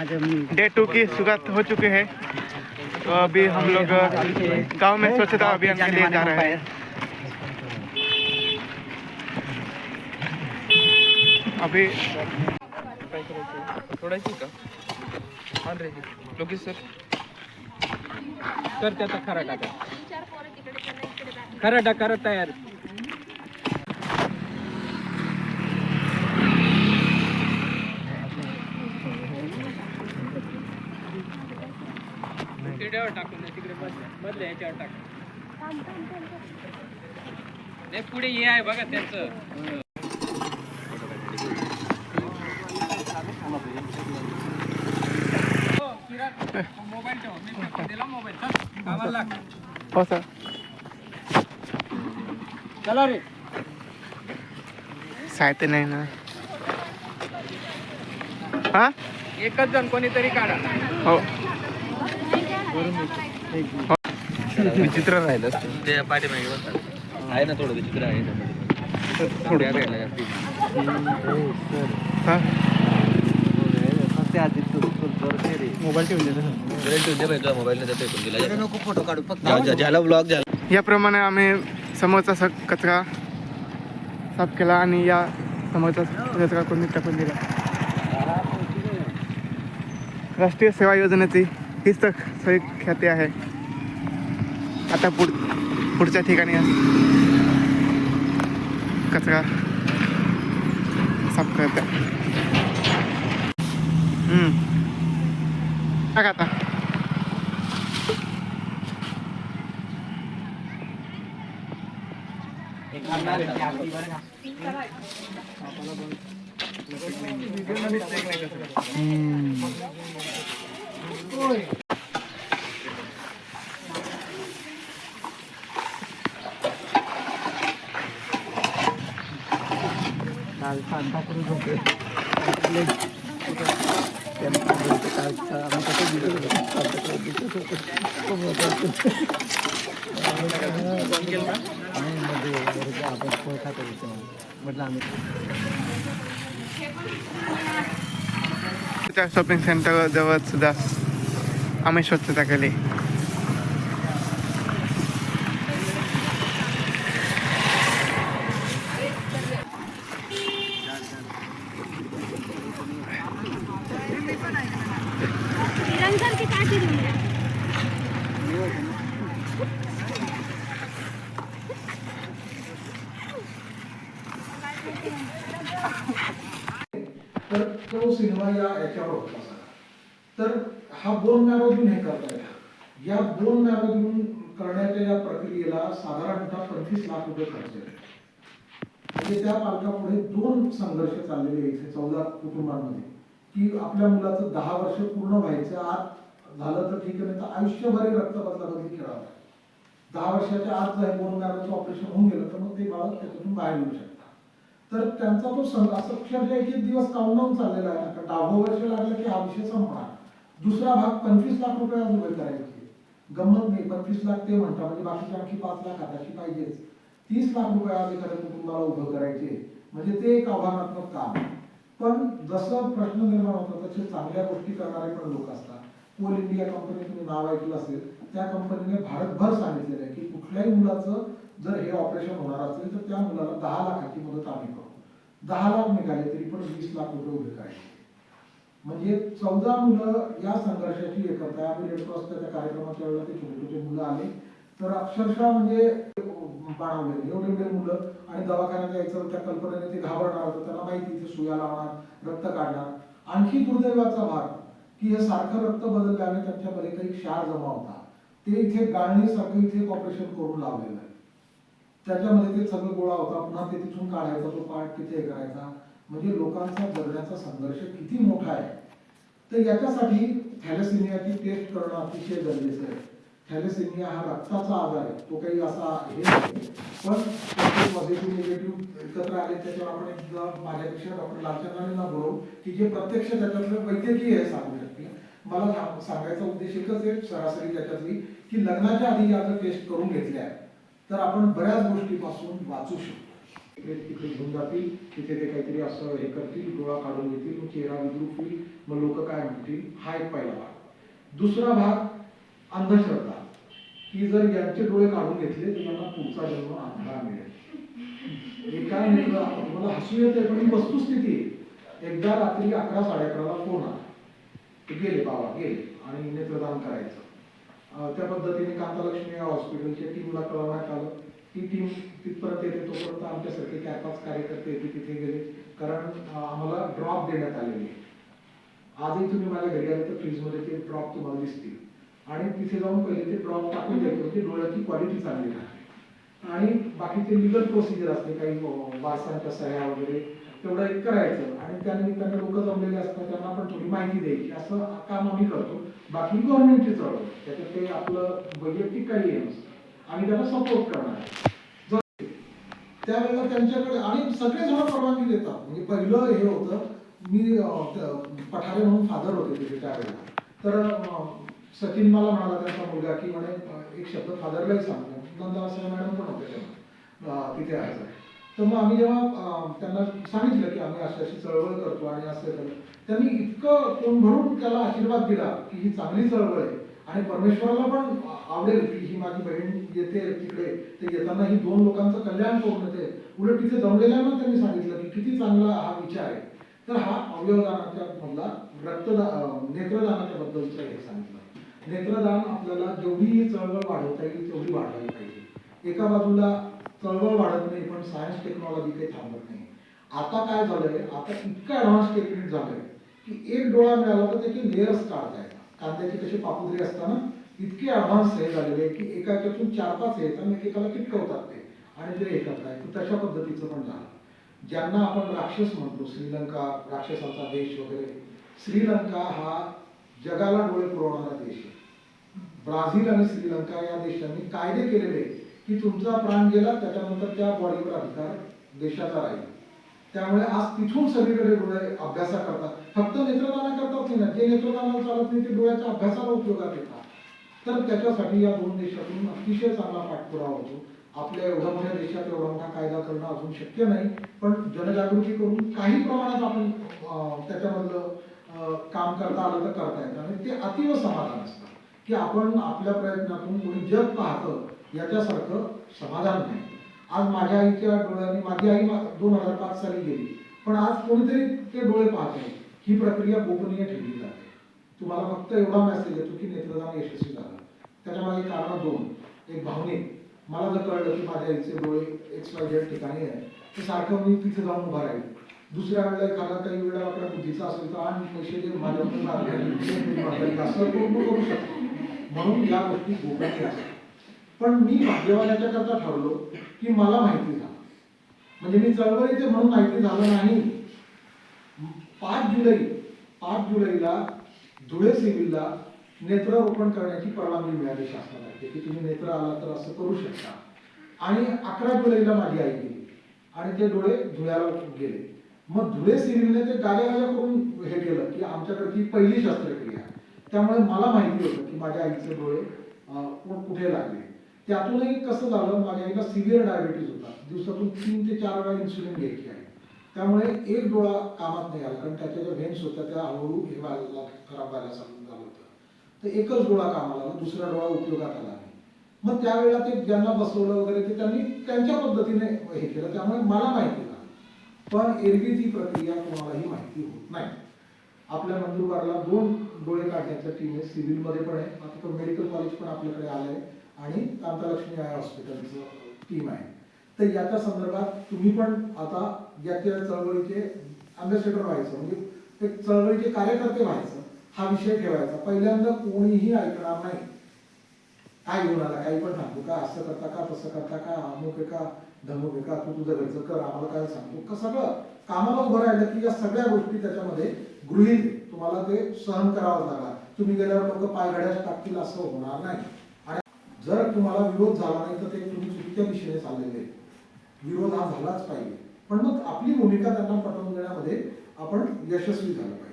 Day 2 की शुरुआत हो चुकी है। तो अभी हम लोग गांव में स्वच्छता अभियान के लिए जा रहे हैं। अभी सोडायची का लोकेश सर कर त्याचा खरा टाका खरा टाका तयार तिड्यावर टाकून तिकडे बदल्या याच्यावर टाक नाही पुढे हे आहे बघा त्यांचं मोबाईल ठेव मी दिला मोबाईल कामाला लाग हो सर चला रे साहित्य नाही ना हा एकच जण कोणीतरी काढा हो विचित्र राहिलं ते पाठीमागे बसतात आहे ना थोडं विचित्र आहे थोडं हा मोबाईल ठेवून मोबाईल नको फोटो काढू फक्त झाला ब्लॉग झाला याप्रमाणे आम्ही समोरचा कचरा साफ केला आणि या समोरचा कचरा कोणी टाकून दिला। राष्ट्रीय सेवा योजनेची हीच तर सगळी ख्याती आहे। आता पुढच्या ठिकाणी कचरा साफ करत आहे। आता शॉपिंग सेंटर जवळ सुद्धा आम्ही स्वच्छता केली। तर तो सिनेमा याच्यावर होता तर हा बोन मॅरोजून हे करता येईल। या बोन मॅरोजून करण्याच्या या प्रक्रियेला साधारणतः 25 लाख रुपये खर्च येतो। म्हणजे त्या पालकापुढे 2 संघर्ष चाललेले इथे 14 कुटुंबांमध्ये की आपल्या मुलाचं 10 वर्ष पूर्ण व्हायचं आत झालं तर ठीक आहे, नाही तर आयुष्यभर रक्त बदलाबदली खेळावं। 10 वर्षाच्या आत जर बोन मॅरोचं ऑपरेशन होऊन गेलं तर मग ते बाळक त्याच्यातून बाहेर येऊ शकतं। तर त्यांचा तो अक्षरशः एक दिवस काउंटडाऊन चाललेला आहे। 10 वर्ष लागलं की हा विषय संपणार। दुसरा भाग 25 लाख रुपये आज उभे करायचे गंमत नाही। 25 लाख ते म्हणतात म्हणजे बाकीच्या आणखी 5 लाख हाताशी पाहिजेच। 30 लाख रुपये आज एखाद्या कुटुंबाला उभं करायचे म्हणजे ते एक आव्हानात्मक काम। पण जसं प्रश्न निर्माण होतो तसे चांगल्या गोष्टी करणारे पण लोक असतात। कोल इंडिया कंपनी तुम्ही नाव ऐकलं असेल, त्या कंपनीने भारतभर सांगितलेलं आहे की कुठल्याही मुलाचं जर हे ऑपरेशन होणार असेल तर त्या मुलाला 10 लाखाची मदत आम्ही करू। 10 लाख निघाले तरी पण 20 लाख रुपये उभे करायचे म्हणजे 14 मुलं या संघर्षाची हे करताय। आम्ही रेड क्रॉसच्या त्या कार्यक्रमाच्या वेळेला ते छोटे छोटे मुलं आले तर अक्षरशः म्हणजे पाणावले एवढे मुलं आणि दवाखान्यात यायचं त्या कल्पनेने ते घाबरणार होतं। त्यांना माहिती इथे सुया लावणार रक्त काढणार। आणखी दुर्दैवाचा भाग की हे सारखं रक्त बदलल्याने त्यांच्यामध्ये काही क्षार जमा होता। ते इथे गाळणीसारखं इथे ऑपरेशन करून लावलेलं आहे। त्याच्यामध्ये ते सगळं गोळा होता पुन्हा ते तिथून काढायचा तो पार्ट तिथे करायचा म्हणजे लोकांचा जगण्याचा संघर्ष किती मोठा आहे। तर याच्यासाठी थॅलेसेमियाची टेस्ट करणं अतिशय गरजेचं आहे। थॅलेसेमिया हा रक्ताचा आजार आहे, तो काही असा हे नाही। पण पॉझिटिव्ह निगेटिव्ह एकत्र आले त्याच्यावर आपण एकदा माझ्यापेक्षा डॉक्टर लालचंद्रांना बोलवू की जे प्रत्यक्ष त्याच्यातलं वैद्यकीय हे सांगू शकते। मला सांगायचा उद्देश एकच आहे सरासरी त्याच्यातली की लग्नाच्या आधी या जर टेस्ट करून घेतल्या तर आपण बऱ्याच गोष्टीपासून वाचू शकतो। तिकडे घेऊन जातील, तिथे ते काहीतरी असं हे करतील, डोळा काढून घेतील, मग चेहरा विद्रूप होईल, मग लोक काय म्हणतील. हा एक पहिला भाग. दुसरा भाग अंधश्रद्धा, की जर यांचे डोळे काढून घेतले तर यांना पुढचा जन्म आंधळा मिळेल. हे काय नाही, तुम्हाला हसू येते पण ही वस्तुस्थिती आहे. एकदा रात्री 11-11:30ला फोन आला, ते गेले बाबा गेले आणि नेत्रदान करायचं. त्या पद्धतीने कांतालक्ष्मी हॉस्पिटलच्या टीमला कळवण्यात आलं. ती टीम तिथपर्यंत येते तोपर्यंत आमच्यासारखे 4-5 कार्यकर्ते येते तिथे गेले, कारण आम्हाला ड्रॉप देण्यात आलेले. आजही तुम्ही माझ्या घरी आले तर फ्रीजमध्ये ते ड्रॉप तुम्हाला दिसतील. आणि तिथे जाऊन पहिले ते ड्रॉप टाकून द्यायचे, म्हणजे डोळ्याची क्वालिटी चांगली राहते. आणि बाकीचे लिगल प्रोसिजर असते, काही वारसांच्या सह्या वगैरे तेवढं एक करायचं. आणि त्यानिमित्ताने लोक जमलेले असतात, त्यांना पण थोडी माहिती द्यायची, असं काम आम्ही करतो. बाकी गव्हर्नमेंटची चळवळ, त्याच्यात ते आपलं वैयक्तिक काही हे नसतं, आम्ही त्याला सपोर्ट करणार. त्यावेळेला त्यांच्याकडे आणि सगळेजण परवानगी देतात. म्हणजे पहिलं हे होतं, मी पठारे म्हणून फादर होते तिथे त्यावेळेला, तर सचिन मला म्हणाला त्यांचा मुलगा की म्हणे एक शब्द फादरलाही सांगतो. नंदा असं मॅडम पण होते तेव्हा तिथे आहे. तर मग आम्ही जेव्हा त्यांना सांगितलं की आम्ही अशी चळवळ करतो आणि असं केलं, त्यांनी इतकं तोंड भरून त्याला आशीर्वाद दिला की ही चांगली चळवळ आहे आणि परमेश्वराला पण आवडेल की ही माझी बहीण येते तिकडे, ते येताना ही 2 लोकांचं कल्याण करून येते. उलट तिथे जमलेल्यांना त्यांनी सांगितलं की किती चांगला हा विचार आहे. तर हा अवयवदानाच्या मधला नेत्रदानाच्या बद्दलचं हे सांगितलं. नेत्रदान आपल्याला जेवढी ही चळवळ वाढवता येईल तेवढी वाढवायला पाहिजे. एका बाजूला चळवळ वाढत नाही पण सायन्स टेक्नॉलॉजी काही थांबत नाही. आता काय झालंय, आता इतकं ऍडव्हान्स टेक्निक झालंय की एक डोळा मिळाला तर त्याचे लेयर्स काढता येतात. कांद्याचे कसे पापुद्रे असताना इतके ऍडव्हान्स हे झालेले की एकाच्यातून 4-5 आहेत आणि एकेकाला चिटकवतात ते आणि ते हे करताय. तशा पद्धतीचं पण झालं. ज्यांना आपण राक्षस म्हणतो, श्रीलंका राक्षसाचा देश वगैरे, श्रीलंका हा जगाला डोळे पुरवणारा देश आहे. ब्राझील आणि श्रीलंका या देशांनी कायदे केलेले की तुमचा प्राण गेला त्याच्यानंतर त्या बॉडीवर अधिकार देशाचा राहील. त्यामुळे आज तिथून सगळीकडे डोळे अभ्यासा करतात. फक्त नेत्रदाना करतात नाही ना, जे नेत्रदानाला चालत नाही ते डोळ्याच्या अभ्यासाला उपयोगात येतात. तर त्याच्यासाठी या 2 देशातून अतिशय चांगला पाठपुरावा होतो. आपल्या एवढ्या मोठ्या देशात एवढा मोठा कायदा करणं अजून शक्य नाही, पण जनजागृती करून काही प्रमाणात आपण त्याच्यामधलं काम करता आलं तर करता येतं. आणि ते अतिव समाधान असतं की आपण आपल्या प्रयत्नातून कोणी जग पाहतं याच्यासारखं समाधान नाही. आज माझ्या आईच्या डोळ्यांनी, माझी आई 2005 साली गेली, पण आज कोणीतरी ते डोळे पाहत नाही. ही प्रक्रिया गोपनीय ठेवली जाते. तुम्हाला फक्त एवढा मेसेज येतो की नेत्रदान यशस्वी झालं. त्याच्यामागे कारण 2. एक भावनिक, मला जर कळलं की माझ्या आईचे डोळे XYZ ठिकाणी आहे तर सारखं मी तिथे जाऊन उभा राहील. दुसऱ्या वेळेला एखादा काही वेळा आपल्या बुद्धीचा असेल तर आणि पैसे जे माझ्याकडून असं करू शकतो. म्हणून या गोष्टी गोपनीय असतात. पण मी भाग्यवान याच्याकरता ठरलो की मला माहिती झालं, म्हणजे मी चळवळीचे म्हणून माहिती झालं नाही. 5 जुलैला धुळे सिव्हिलला नेत्ररोपण करण्याची परवानगी मिळाली शासनाने की तुम्ही नेत्र आला तर असं करू शकता. आणि 11 जुलैला माझी आई गेली आणि ते डोळे धुळ्याला गेले. मग धुळे सिव्हिलने ते गाड्या करून हे केलं की आमच्याकडची पहिली शस्त्रक्रिया. त्यामुळे मला माहिती होतं की माझ्या आईचे डोळे कुठे लागले. त्यातूनही कसं झालं, माझ्या आईला सिव्हिअर डायबिटीज होता. दिवसातून 3 ते 4 वेळा इन्सुलिन घ्यायची आहे. त्यामुळे एक डोळा कामात नाही आला, कारण त्याच्या ज्या व्हेन्स होत्या त्या हळूहळू हे व्हायला खराब व्हायला चालू झालं होतं. तर एकच डोळा कामाला आला, दुसरा डोळा उपयोगात आला नाही. मग त्यावेळेला ते ज्यांना बसवलं वगैरे ते त्यांनी त्यांच्या पद्धतीने हे केलं. त्यामुळे मला माहिती झालं. पण एरवी ती प्रक्रिया कोणालाही माहिती होत नाही. आपल्या नंदुरबारला 2 डोळे काढण्याच्या टीम आहे, सिव्हिलमध्ये पण आहे, आता मेडिकल कॉलेज पण आपल्याकडे आलं आहे आणि कांतालक्ष्मी आय हॉस्पिटलचं टीम आहे. तर याच्या संदर्भात तुम्ही पण आता याच्या चळवळीचे अँबॅसेडर व्हायचं, म्हणजे एक चळवळीचे कार्यकर्ते व्हायचं, हा विषय ठेवायचा. पहिल्यांदा कोणीही ऐकणार नाही. काय घेऊन आला, काही पण सांगतो का, असं करता का, तसं करता का, अमुक आहे का, धमुक आहे का, तू तुझं घरचं कर, आम्हाला काय सांगतो का. सगळं कामाला उभं राहिलं की या सगळ्या गोष्टी त्याच्यामध्ये गृहीत, तुम्हाला ते सहन करावं लागणार. तुम्ही गेल्यावर लोक पायघड्याच टाकतील असं होणार नाही. आणि जर तुम्हाला विरोध झाला नाही तर ते तुम्ही चुकीच्या दिशेने चाललेले. विरोध हा झालाच पाहिजे, पण मग आपली भूमिका त्यांना पटवून देण्यामध्ये आपण यशस्वी झालं पाहिजे.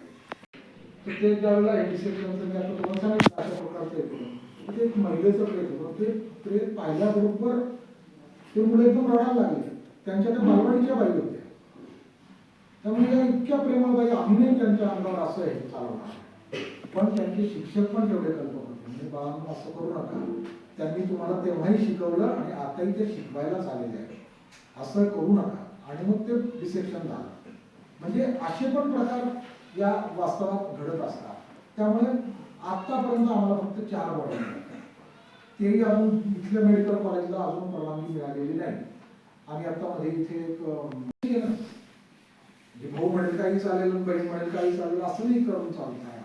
तर ते ज्यावेळेला एडमिशन मी आता तुम्हाला सांगितलं अशा प्रकारचं येतो, ते एक महिलेचं प्रेत होतं. ते प्रेत पाहिल्याबरोबर ते मुलं एकदम रडायला लागले. त्यांच्या त्या बालवाडीच्या बाई होत्या. त्यामुळे या इतक्या प्रेमळ बाई, आम्ही नाही त्यांच्या अंगावर असं आहे चालवणार. पण त्यांचे शिक्षक पण तेवढे कल्पक होते. म्हणजे बाळांना असं करू नका, त्यांनी तुम्हाला तेव्हाही शिकवलं आणि आताही ते शिकवायला चाललेले आहे, असं करू नका. आणि मग ते डिसेक्शन झालं. म्हणजे असे पण प्रकार या वास्तवात घडत असतात. त्यामुळे आतापर्यंत आम्हाला फक्त 4 बॉडी मिळतात. तेही अजून इथल्या मेडिकल कॉलेजला अजून परवानगी मिळालेली नाही. आम्ही आता मध्ये इथे एक भाऊ म्हणेल काही चालेल, बहीण म्हणेल काही चालेल, असं नाही करून चालत नाही.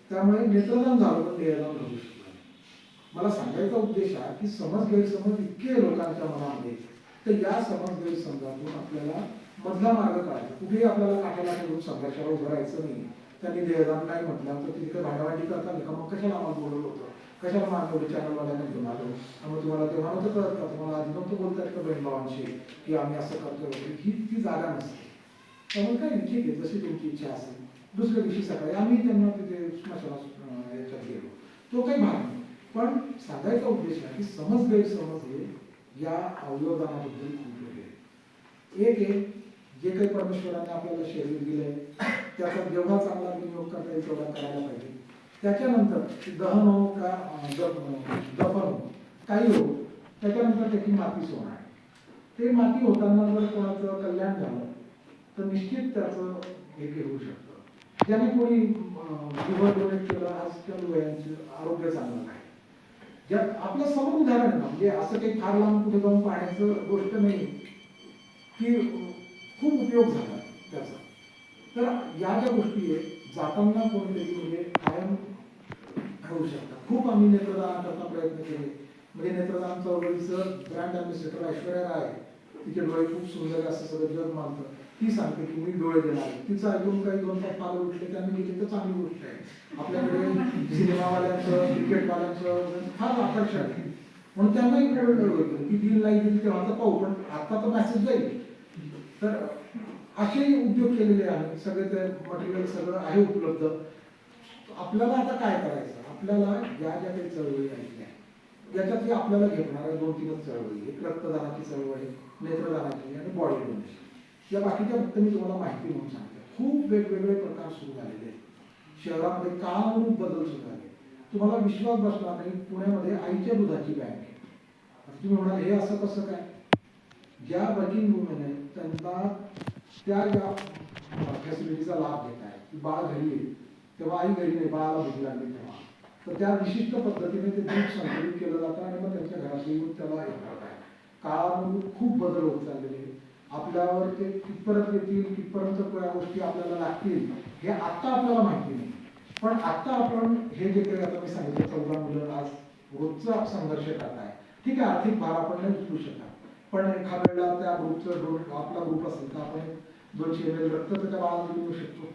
त्यामुळे नेत्रदान झालं पण देहदान घडू शकलं. मला सांगायचा उद्देश आहे की समज गैरसमज इतके लोकांच्या मनामध्ये, तर या समज गैरसमजातून आपल्याला मधला मार्ग काढायचा. कुठेही आपल्याला काठाला ठेवून संघर्षाला उभं राहायचं नाही. त्यांनी देहदान नाही म्हटलं तर तिथे भांडावाटी करतात का, मग कशाला आम्हाला बोलवलं होतं, कशाला मागवलं चॅनलवाल्यांना घेऊन आलो, मग तुम्हाला तेव्हा नव्हतं कळत का, तुम्हाला आधी नव्हतं बोलतात का बहीण भावांशी की आम्ही असं करतो वगैरे. ही ती जागा नसते. त्यामुळे काय ठीक आहे, जशी तुमची इच्छा असेल. दुसऱ्या दिवशी सकाळी आम्ही त्यांना तिथे स्मशाना याच्यात गेलो, तो काही भाग नाही. पण सांगायचा उद्देश आहे की समज गैरसमज हे या अवयवदानाबद्दल खूप वेगळे. एक आहे, जे काही परमेश्वराने आपल्याला शरीर दिलंय त्याचा जेवढा चांगला विनियोग करता येईल तेवढा करायला पाहिजे. त्याच्यानंतर दहन हो का दफन हो काही हो, त्याच्यानंतर त्याची माती सोडणं आहे. ते माती होताना जर कोणाचं कल्याण झालं तर निश्चित त्याचं हे होऊ शकतं. ज्याने कोणी लिव्हर डोनेट केलं, आजकाल वयांचं आरोग्य चांगलं आहे. ज्या आपल्या समोर उदाहरण आहे ना, म्हणजे असं काही फार लांब कुठे जाऊन पाहण्याचं गोष्ट नाही की खूप उपयोग झाला त्याचा. तर या ज्या गोष्टी आहेत, जाताना कोणीतरी म्हणजे कायम होऊ शकतात. खूप आम्ही नेत्रदानाकरता प्रयत्न केले. म्हणजे नेत्रदान चळवळीचं ब्रँड अँबॅसेडर ऐश्वर्या राय, तिचे डोळे खूप सुंदर असं सगळं जग मानतं. ती सांगते की मी डोळे देणार. तिचं ऐकून काही 2 तास पाल उठले, त्यांनी गेले तर चांगली गोष्ट आहे. आपल्याकडे सिनेमावाल्यांचं, क्रिकेटवाल्यांचं फार आकर्षण आहे, म्हणून त्यांनाही कळलं होतं की ती नाही दिली तेव्हा तर पाहू, पण आता तर मेसेज जाईल. तर असेही उद्योग केलेले आहे. सगळे ते मटेरियल सगळं आहे उपलब्ध. आपल्याला आता काय करायचं, आपल्याला या ज्या काही चळवळी ऐकल्या याच्यातली आपल्याला घेणाऱ्या 2-3 चळवळी, एक रक्तदानाची चळवळ आहे, नेत्रदानाची आणि बॉडी डोनेशन. या बाकीच्या फक्त मी तुम्हाला माहिती म्हणून सांगते. खूप वेगवेगळे प्रकार सुरू झालेले आहेत. शहरामध्ये काळानुरूप बदल सुरू झाले. तुम्हाला विश्वास बसणार नाही, पुण्यामध्ये आईच्या दुधाची बँक आहे. तुम्ही म्हणाल हे असं कसं काय? ज्या वर्किंग वुमेन आहेत त्यांना त्या ज्या फॅसिलिटीचा लाभ घेत आहे. बाळ घरी येईल तेव्हा आई घरी नाही, बाळाला भूक लागली तेव्हा, तर त्या विशिष्ट पद्धतीने ते दूध संकलित केलं जातं आणि मग त्यांच्या घरात येऊन त्याला हे करत आहे. काळानुरूप खूप बदल होत चाललेले. आपल्यावर ते कितपर्यंत येतील, कितपर्यंत त्या गोष्टी आपल्याला लागतील हे आता आपल्याला माहिती नाही. पण आता आपण हे जे काही आता मी सांगितलं 14 मुलं आज रोजचा संघर्ष करत आहे. ठीक आहे, आर्थिक भार आपण नाही उचलू शकत, पण एखाद्या वेळेला त्या ग्रुपचं आपला ग्रुप असेल तर आपण 200 ml रक्त त्याच्या बाळाला देऊ शकतो.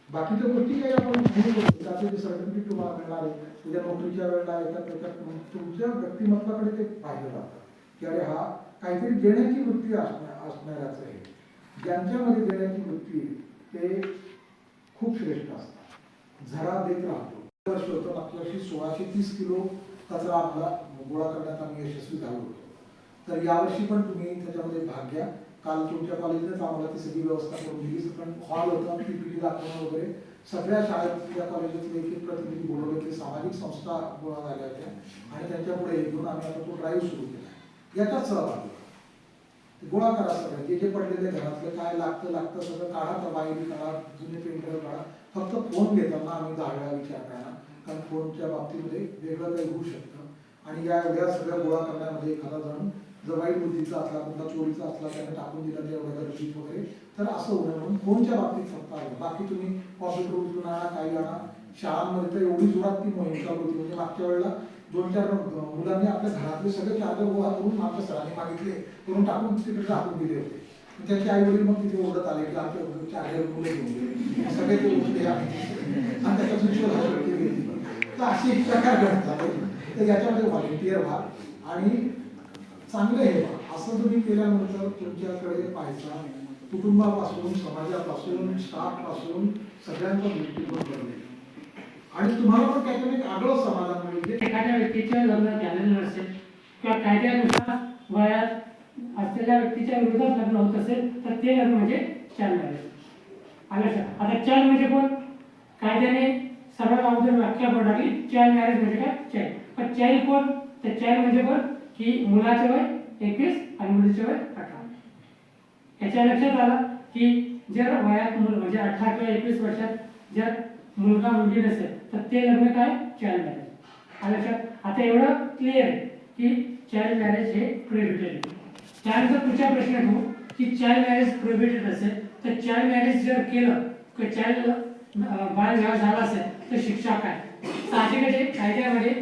बाकीच्या गोष्टी काही आपण घेऊ शकतो. त्याचे जे सर्टिफिकेट तुम्हाला मिळणार आहे, तुझ्या नोकरीच्या वेळेला येतात, त्याच्यात तुमच्या व्यक्तिमत्वाकडे ते पाहिलं जातं की अरे हा काहीतरी देण्याची वृत्ती असणाऱ्याचं आहे. ज्यांच्यामध्ये देण्याची वृत्ती ते खूप श्रेष्ठ असतात. झरा देत राहतो. वर्ष होतं, मागच्या वर्षी 1630 किलो कचरा आपला गोळा करण्यात आम्ही यशस्वी झालो होतो. तर यावर्षी पण तुम्ही त्याच्यामध्ये भाग घ्या. काल तुमच्या कॉलेजनेच आम्हाला ती सगळी व्यवस्था करून दिली. पण हॉल होता, PPT दाखवणं वगैरे सगळ्या शाळेतल्या कॉलेजातले एक प्रतिनिधी बोलवले. ते सामाजिक संस्था गोळा झाल्या होत्या आणि त्यांच्यापुढे घेऊन आम्ही आता तो ड्राईव्ह सुरू केला. याच्यात सहभाग गोळा करा. सगळं जे जे पडलेले घरातलं काय लागतं सगळं काढा. तबाईल काढा, जुने पेंटर काढा. फक्त फोन घेताना आम्ही 10 वेळा विचार करा, कारण फोनच्या बाबतीमध्ये वेगळं काही होऊ शकतं. आणि या एवढ्या सगळ्या गोळा करण्यामध्ये एखादा जण जर वाईट बुद्धीचा असला, कुठला चोरीचा असला, त्याने टाकून दिला ते एवढ्या गरजेत वगैरे, तर असं होणं म्हणून फोनच्या बाबतीत फक्त आहे. बाकी तुम्ही कॉम्प्युटर उचलून आणा, काही आणा. शाळांमध्ये तर एवढी जोरात ती मोहीम चालू होती. म्हणजे मागच्या वेळेला 2-4 मुलांनी आपल्या घरातले सगळे चार्जर गोळा करून आमच्या सरांनी मागितले करून टाकून तिकडे टाकून दिले होते. त्याचे आई वडील मग तिथे ओरडत आले की आमच्या चार्जर मुलं घेऊन गेले, सगळे ते उठले आणि त्याच्यातून शोध केली. तर असे एक प्रकार घडतात. तर याच्यामध्ये व्हॉलेंटियर व्हा आणि चांगलं हे व्हा. असं तुम्ही केल्यानंतर तुमच्याकडे पैसा कुटुंबापासून, समाजापासून, स्टाफपासून सगळ्यांचा दृष्टिकोन बदलेल आणि तुम्हाला पण त्यातून एक आग्रह समाधान मिळेल. एखाद्या व्यक्तीचं लग्न झालेलं नसेल किंवा कायद्यानुसार वयात असलेल्या व्यक्तीच्या विरोधात लग्न होत असेल तर ते लग्न म्हणजे चाइल्ड मॅरेज. आलं लक्षात. आता चाइल्ड म्हणजे कोण? कायद्याने सर्वात अगोदर व्याख्या कोण टाकली? चाइल्ड मॅरेज म्हणजे काय? चाइल्ड. पण चाइल्ड कोण? तर चाइल्ड म्हणजे कोण की मुलाचे वय 21 आणि मुलीचे वय 18. याच्या लक्षात आलं की जर वयात मूल म्हणजे 18 किंवा 21 वर्षात जर मुलगा मुलगी नसेल तर ते लग्न काय? Child marriage. आलं लक्षात. आता एवढं क्लिअर आहे की चाइल्ड मॅरेज हे प्रोहिबिटेड आहे. त्यानंतर पुढचा प्रश्न येतो की चाइल्ड मॅरेज प्रोहिबिटेड असेल तर चाइल्ड मॅरेज जर केलं किंवा चाइल्ड बालविवाह झाला असेल तर शिक्षा काय? साहजिकच आहे कायद्यामध्ये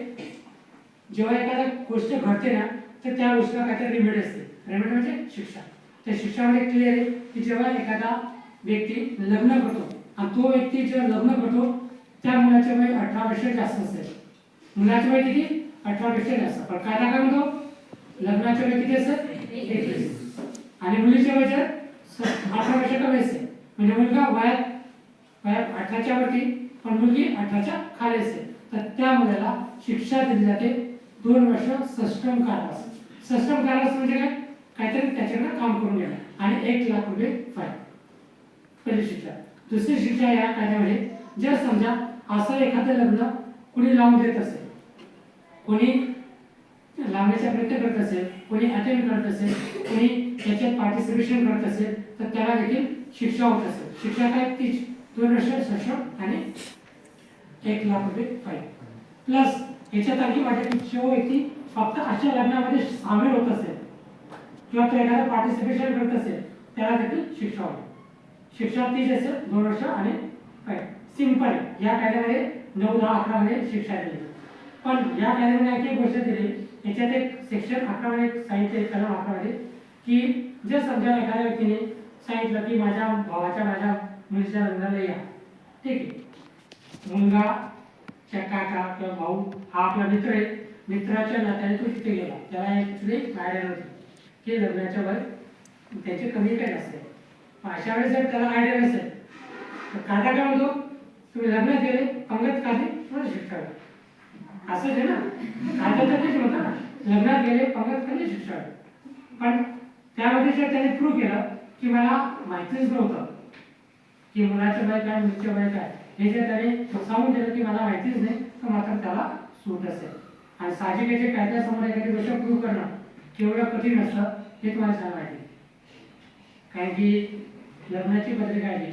जेव्हा एखादा गोष्ट घडते ना तर त्या गोष्टीला काहीतरी रिमेडी असते. रिमेडी म्हणजे शिक्षा. त्या शिक्षामध्ये क्लिअर आहे की जेव्हा एखादा व्यक्ती लग्न करतो आणि तो व्यक्ती जेव्हा लग्न करतो त्या मुलाचे वय 18 वर्ष जास्त असेल. मुलाचे वय किती? 18 वर्ष जास्त. पण कायदा काय म्हणतो? लग्नाचे वय किती असेल? 21. आणि मुलीचे वय जर 18 वर्ष कमी असेल म्हणजे मुलगा वयात 18च्या वरती पण मुलगी 18च्या खाली असेल तर त्या मुलाला शिक्षा दिली जाते 2 वर्ष सश्रम कारावास. सश्रम कारावास म्हणजे काय? काहीतरी त्याच्याकडे काम करून घेणं आणि 1 लाख रुपये फाईन. पहिली शिक्षा. दुसरी शिक्षा या कायद्यामध्ये जर समजा असं एखादं लग्न कुणी लावून देत असेल, कोणी लावण्याचा प्रयत्न करत असेल, कोणी अटेंड करत असेल, कोणी त्याच्यात पार्टिसिपेशन करत असेल तर त्याला देखील शिक्षा होत असेल. शिक्षा काय? तीच 2 वर्ष सश्रम आणि 1 लाख रुपये फाईन. प्लस याच्यात आणखी वाटत की जो व्यक्ती फक्त अशा लग्नामध्ये सामील होत असेल किंवा तो एखादा पार्टिसिपेशन करत असेल त्याला देखील शिक्षा होईल. शिक्षा तीच असेल 2 वर्ष आणि फाईन. सिंपल. या कायद्यामध्ये 9, 10, 11 मध्ये शिक्षा दिली. पण या कायद्यामध्ये आणखी एक गोष्ट दिली. याच्यात एक सेक्शन 11 मध्ये सांगितले कलम 11 मध्ये की जर समजा एखाद्या व्यक्तीने सांगितलं की माझ्या भावाच्या माझ्या मुलीच्या लग्नाला या, ठीक आहे, मुलगाच्या काका किंवा भाऊ हा आपला मित्र आहे, मित्राच्या नात्याने तो तिथे गेला, त्याला ॲक्च्युली आयडिया नव्हती की लग्नाच्या वय त्याचे कमी काय नसते. अशा वेळेस जर त्याला आयडिया नसेल तर काका काय म्हणतो? तुम्ही लग्नात गेले, पंगत काढली, थोडं शिक्षा होईल. असंच आहे ना, कायदा तर तेच म्हणतो ना, लग्नात गेले, पंगत काढली, शिक्षा होईल. पण त्यामध्ये जर त्याने प्रूव्ह केलं की मला माहितीच नव्हतं की मुलाचं वय काय मुलीचं वय काय, हे जर त्याने सांगून दिलं की मला माहितीच नाही तर मात्र त्याला सूट असेल. आणि साहजिकचे कायद्यासमोर एखादी गोष्ट प्रूव्ह करणं केवढं कठीण असतं हे तुम्हाला सांगा माहिती. कारण की लग्नाची पत्रिका आहे,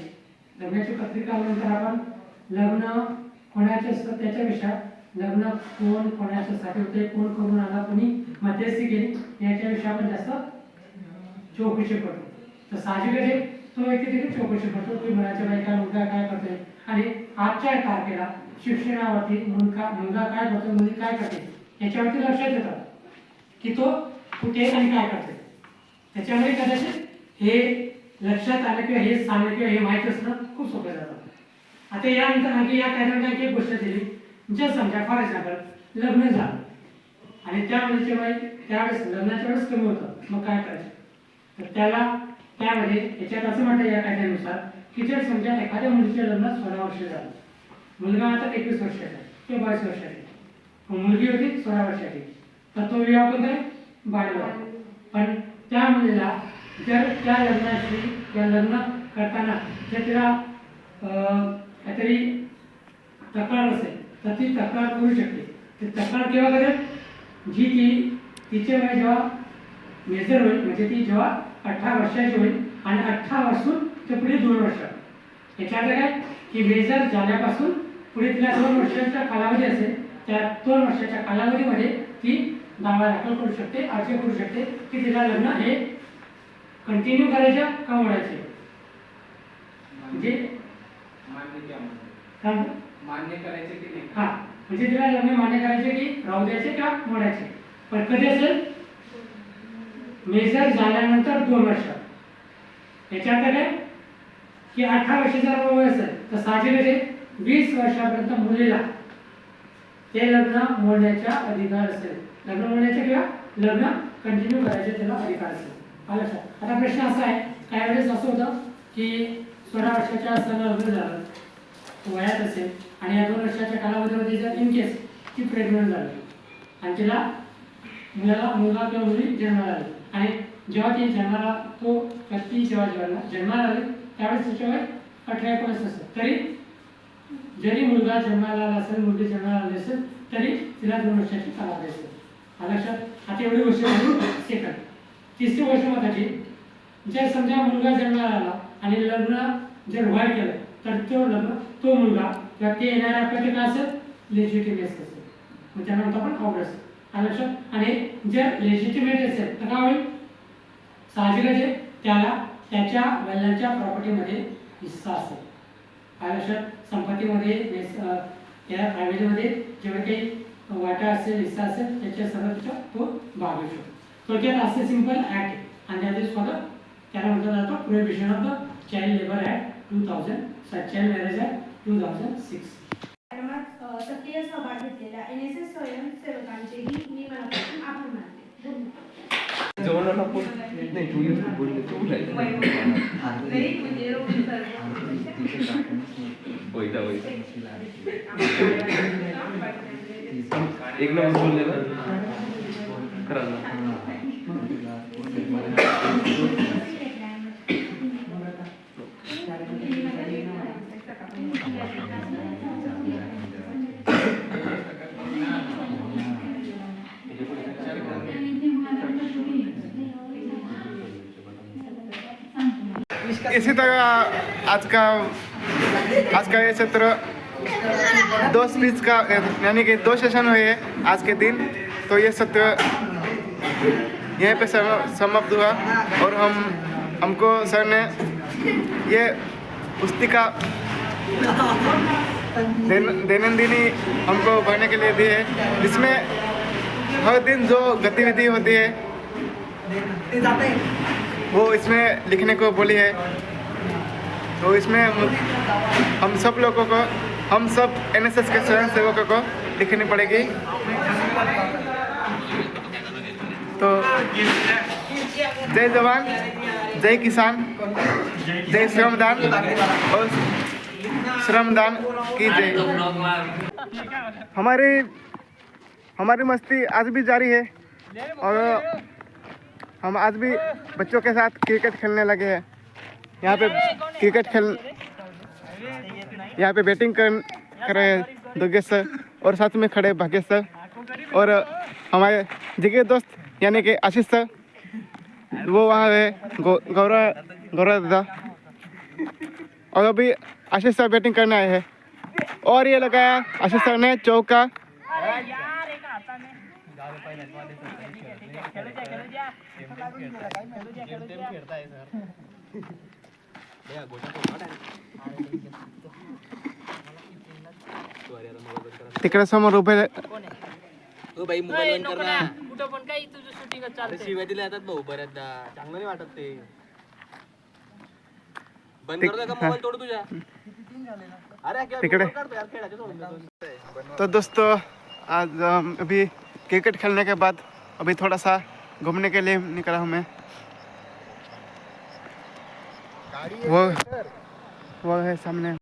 लग्नाची पत्रिका नंतर आपण लग्न कोणाचे असतं त्याच्यापेक्षा लग्न कोण कोणाच्यासाठी होते, कोण करून आला, कोणी मध्यस्थी केली याच्याविषयी आपण जास्त चौकशी करतो. तर साहजिकच तो व्यक्ती देखील चौकशी करतो की मुलाच्या बायका मुलगा काय करतोय आणि आजच्या तारखेला शिक्षणावरती मुलगा काय करतो, मुलगी काय करते याच्यावरती लक्षात येतं की तो कुठे आणि काय करते. त्याच्यामुळे कदाचित हे लक्षात आलं किंवा हे सांगणं किंवा हे माहीत असणं खूप सोपं जातं. आता यानंतर आणखी या कायद्यामध्ये आणखी एक गोष्ट दिली. जर समजा फॉर एक्झाम्पल लग्न झालं आणि त्या मुलीचे वय त्यावेळेस लग्नाच्या वेळेस कमी होतं, मग काय करायचं? तर त्याला त्यामध्ये याच्यात असं म्हणतं या कायद्यानुसार की जर समजा एखाद्या मुलीच्या लग्नात 16 वर्ष झालं, मुलगा आता 21 वर्षाचा किंवा 22 वर्षाचा, मुलगी होती 16 वर्षाची, तर तो विवाह कोणता आहे? बालविवाह. पण त्या मुलीला जर त्या लग्नाची या लग्न करताना जर तिला काहीतरी तक्रार असेल तर ती तक्रार करू शकते. ती तक्रार केव्हा करेल? तिचे वय जेव्हा मेजर होईल म्हणजे ती जेव्हा 18 वर्षाची होईल आणि 18 पासून ते पुढे 2 वर्ष. याच्या अर्थ काय की मेजर झाल्यापासून पुढे तिला 2 वर्षाचा कालावधी असेल, त्या 2 वर्षाच्या कालावधीमध्ये ती दावा दाखल करू शकते, अर्ज करू शकते की तिला लग्न हे कंटिन्यू करायचं का मोडायचे. म्हणजे मान्य करायचे की नाही, हा म्हणजे तिला लग्न मान्य करायचे की राहू द्यायचे का मोडायचे. पण कधी असेल? मेजर झाल्यानंतर 2 वर्ष. याच्या अर्थ काय की 18 वर्षाचा वय असेल तर साहजिकच 20 वर्षापर्यंत मुलीला ते लग्न मोडण्याचा अधिकार असेल. लग्न मोडण्याचे किंवा लग्न कंटिन्यू करायचे त्याला अधिकार असेल. आलं का? आता प्रश्न असा आहे, काही वेळेस असं होतं की 16 वर्षाच्या असताना लग्न झालं, वयात असेल आणि या 2 वर्षाच्या कालावधीमध्ये जर इन केस ती प्रेग्नंट झाली आणि तिला मुलगा किंवा मुली जन्माला आली आणि जेव्हा ती जन्माला तो व्यक्ती जेव्हा जन्माला आले त्यावेळेस त्याच्या वय 18-19 असतं. तरी जरी मुलगा जन्माला आला असेल मुलगी जन्माला आली असेल तरी तिला 2 वर्षाची कालावधी असेल. लक्षात आता एवढी वर्ष झाली सेकंड. तिसरी गोष्ट महत्त्वाची, जर समजा मुलगा जन्माला आला आणि लग्न जर व्हायला केलं तर तो मुलगा किंवा ते येणाऱ्या अपत्य काय असेल लेजिटिमेट असेल. मग त्यांना म्हणतो आपण ऑर्डर असेल. लक्षात. आणि जर लेजिटिमेट असेल तर काय होईल साहजिकच आहे त्याला त्याच्या वडिलांच्या प्रॉपर्टीमध्ये हिस्सा असेल. लक्षात. संपत्तीमध्ये त्या फॅमिलीमध्ये जेवढे काही वाटा असेल हिस्सा असेल त्याच्या सर्व तो भाग घेऊ शकतो. थोडक्यात असे सिंपल ऍक्ट आहे आणि दॅट इज फॉर त्याला म्हटलं जातं prohibition of the child labour act 2000 child marriage act 2006. सक्रिय सहभाग घेतलेल्या NSS स्वयंसेवकांचेही मी मनापासून आभार मानते. एक नंबर बोलले ना खरं इसी तरह आज का ये सत्र 2 स्पीच का यानी कि 2 सेशन हुए हैं आज के दिन. तो ये सत्र यहीं पे समाप्त हुआ और हमको सर ने ये पुस्तिका दैनंदिनी हमको भरने के लिए दी है, जिसमें हर दिन जो गतिविधि होती है वो इसमें लिखने को बोली है. तो इसमें हम सब लोगों को, हम सब NSS के स्वयंसेवकों को लिखनी पड़ेगी. तो जय जवान, जय किसान, जय श्रमदान और श्रमदान की जय. हमारी मस्ती आज भी जारी है और हम आज भी बच्चों के साथ क्रिकेट खेलने लगे हैं. यहाँ पे बैटिंग कर रहे हैं दुर्गेश सर और साथ में खड़े भाग्येश सर और हमारे जिगरे दोस्त यानी कि आशीष सर, वो वहाँ है गौरव दादा. और अभी आशीष सर बैटिंग करने आए हैं और ये लगाया आशीष सर ने चौका. तिकडे समोर उभे बाई मोबाईल बंद कर ना. कुठं पण काही तुझं शूटिंग चालतं. शिवाय दिल्या जातात भाऊ बऱ्याचदा. चांगलं नाही वाटत ते. बंद करतो का मोबाईल तोड तुझ्या. अरे तिकडे. तो दोस्तों आज अभी क्रिकेट खेलने के बाद अभी थोड़ा सा घूमने के लिए निकला हूँ मैं. वो है सामने.